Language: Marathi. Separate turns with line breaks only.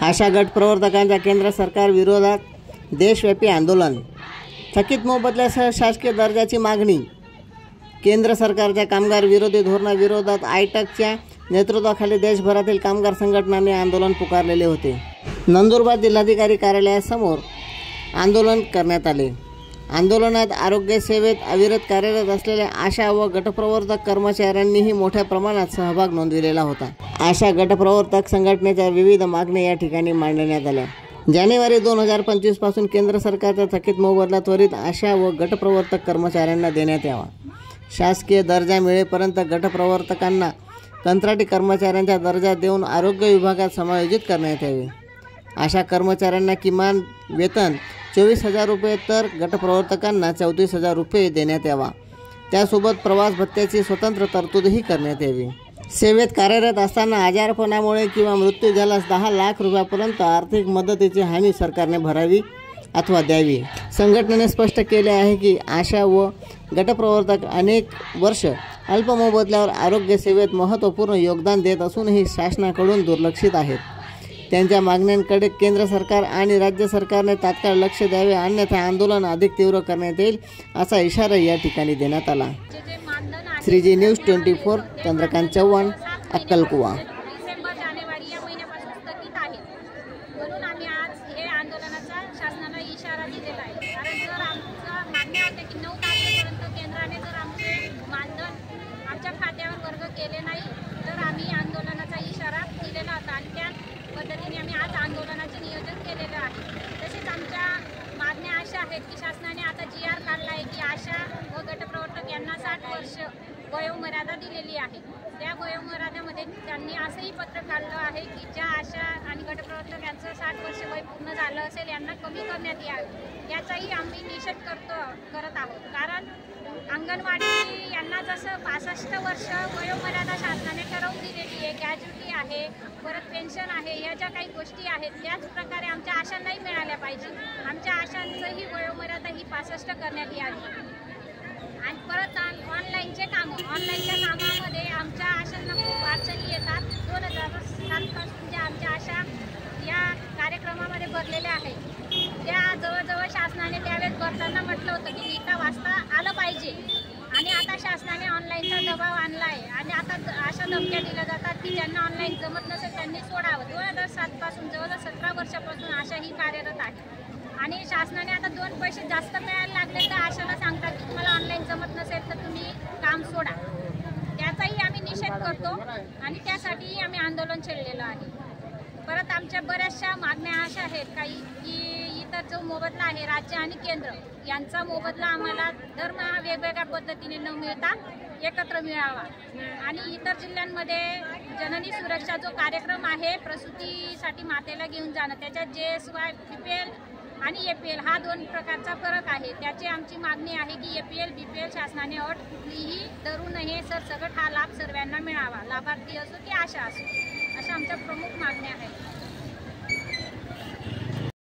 आशा गट प्रवर्तकांच्या केंद्र सरकार विरोधात देशव्यापी आंदोलन। थकीत मोबदल्यासह शासकीय दर्जाची मागणी। केंद्र सरकारच्या कामगार विरोधी धोरणाविरोधात आयटकच्या नेतृत्वाखाली देशभरातील कामगार संघटनांनी आंदोलन पुकारलेले होते। नंदुरबार जिल्हाधिकारी कार्यालयासमोर आंदोलन करण्यात आले। आंदोलनात आरोग्य सेवेत अविरत कार्यरत असलेल्या आशा व गटप्रवर्तक कर्मचाऱ्यांनीही मोठ्या प्रमाणात सहभाग नोंदविलेला होता। आशा गटप्रवर्तक संघटनेच्या विविध मागण्या या ठिकाणी मांडण्यात आल्या। जानेवारी 2025 पासून केंद्र सरकारचा थकीत मोबदला त्वरित आशा व गटप्रवर्तक कर्मचाऱ्यांना देण्यात यावा। शासकीय दर्जा मिळेपर्यंत गटप्रवर्तकांना कंत्राटी कर्मचाऱ्यांचा दर्जा देऊन आरोग्य विभागात समायोजित करण्यात यावे। अशा कर्मचाऱ्यांना किमान वेतन 24,000 रुपये तर गटप्रवर्तकांना 34,000 रुपये देण्यात यावा। त्यासोबत प्रवास भत्त्याची स्वतंत्र तरतूदही करण्यात यावी। सेवेत कार्यरत असताना आजारपणामुळे किंवा मृत्यू झाल्यास 10 लाख रुपयापर्यंत आर्थिक मदतीची हमी सरकारने भरावी अथवा द्यावी। संघटनेने स्पष्ट केले आहे की आशा व गटप्रवर्तक अनेक वर्ष अल्प मोबदल्यावर आरोग्य सेवेत महत्त्वपूर्ण योगदान देत असूनही शासनाकडून दुर्लक्षित आहेत। त्यांच्या मागण्यांकडे केंद्र सरकार आणि राज्य सरकारने तात्काळ लक्ष द्यावे, अन्यथा आंदोलन अधिक तीव्र करण्यात येईल असा इशारा या ठिकाणी देण्यात आला। 3G न्यूज 24 चंद्रकांत चव्हाण, अक्कलकुवा।
डिसेंबर जानेवारी या महिन्यापासून स्थगित आहे, म्हणून आम्ही आज हे आंदोलनाचा शासनाला इशारा दिलेला आहे। कारण जर आमचं मागण्या होते की 9 तारखेपर्यंत केंद्राने जर आमचे मानधन आमच्या खात्यावर वर्ग केले नाही तर आम्ही आंदोलनाचा इशारा दिलेला होता आणि त्या पद्धतीने आम्ही आज आंदोलनाचे नियोजन केलेलं आहे। तसेच आमच्या मागण्या अशा आहेत की शासनाने आता GR काढला आहे की आशा व गटप्रवर्तक यांना 60 वर्ष वयोमर्यादा दिलेली आहे। त्या वयोमर्यादेमध्ये त्यांनी असंही पत्र काढलं आहे की ज्या आशा आणि गटप्रवर्तक यांचं 60 वर्ष वय पूर्ण झालं असेल यांना कमी करण्यात यावे, याचाही आम्ही निषेध करत आहोत। कारण अंगणवाडी यांना जसं 65 वर्ष वयोमर्यादा शासनाने ठरवून दिलेली आहे, ग्रॅज्युटी आहे, परत पेन्शन आहे, या ज्या काही गोष्टी आहेत त्याच प्रकारे आमच्या आशांनाही मिळाल्या पाहिजे। आमच्या आशांचंही वयोमर्यादा ही 65 करण्यात यावी। आणि परत ऑनलाईनच्या कामामध्ये आमच्या आशांना खूप अडचणी येतात। 2007 पासून ज्या आमच्या आशा या कार्यक्रमामध्ये भरलेल्या आहेत त्या जवळजवळ शासनाने त्यावेळेस भरताना म्हटलं होतं की लिहिता वाचता आलं पाहिजे आणि आता शासनाने ऑनलाईनचा दबाव आणला आहे आणि आता अशा धमक्या दिल्या जातात की ज्यांना ऑनलाईन जमत नसेल त्यांनी सोडावं। 2007 पासून जवळजवळ 17 वर्षापासून आशा ही कार्यरत आहे आणि शासनाने आता 2 पैसे जास्त मिळायला लागले तर आशाला सांगतात की तुम्हाला ऑनलाईन जमत नसेल तर तुम्ही काम सोडा। त्याचाही आम्ही निषेध करतो आणि त्यासाठीही आम्ही आंदोलन छेडलेलं आहे। परत आमच्या बऱ्याचशा मागण्या अशा आहेत काही की इतर जो मोबदला आहे राज्य आणि केंद्र यांचा मोबदला आम्हाला दरमहा वेगवेगळ्या पद्धतीने न मिळता एकत्र मिळावा आणि इतर जिल्ह्यांमध्ये जननी सुरक्षा जो कार्यक्रम आहे प्रसूतीसाठी मातेला घेऊन जाणं त्याच्यात JSY BPL आणि APL हा 2 प्रकारचा फरक आहे। त्याची आमची मागणी आहे की APL BPL शासनाने अट कुठलीही धरू नये, सरसकट हा लाभ सर्वांना मिळावा, लाभार्थी असो की आशा असो, अशा आमच्या प्रमुख मागण्या आहेत।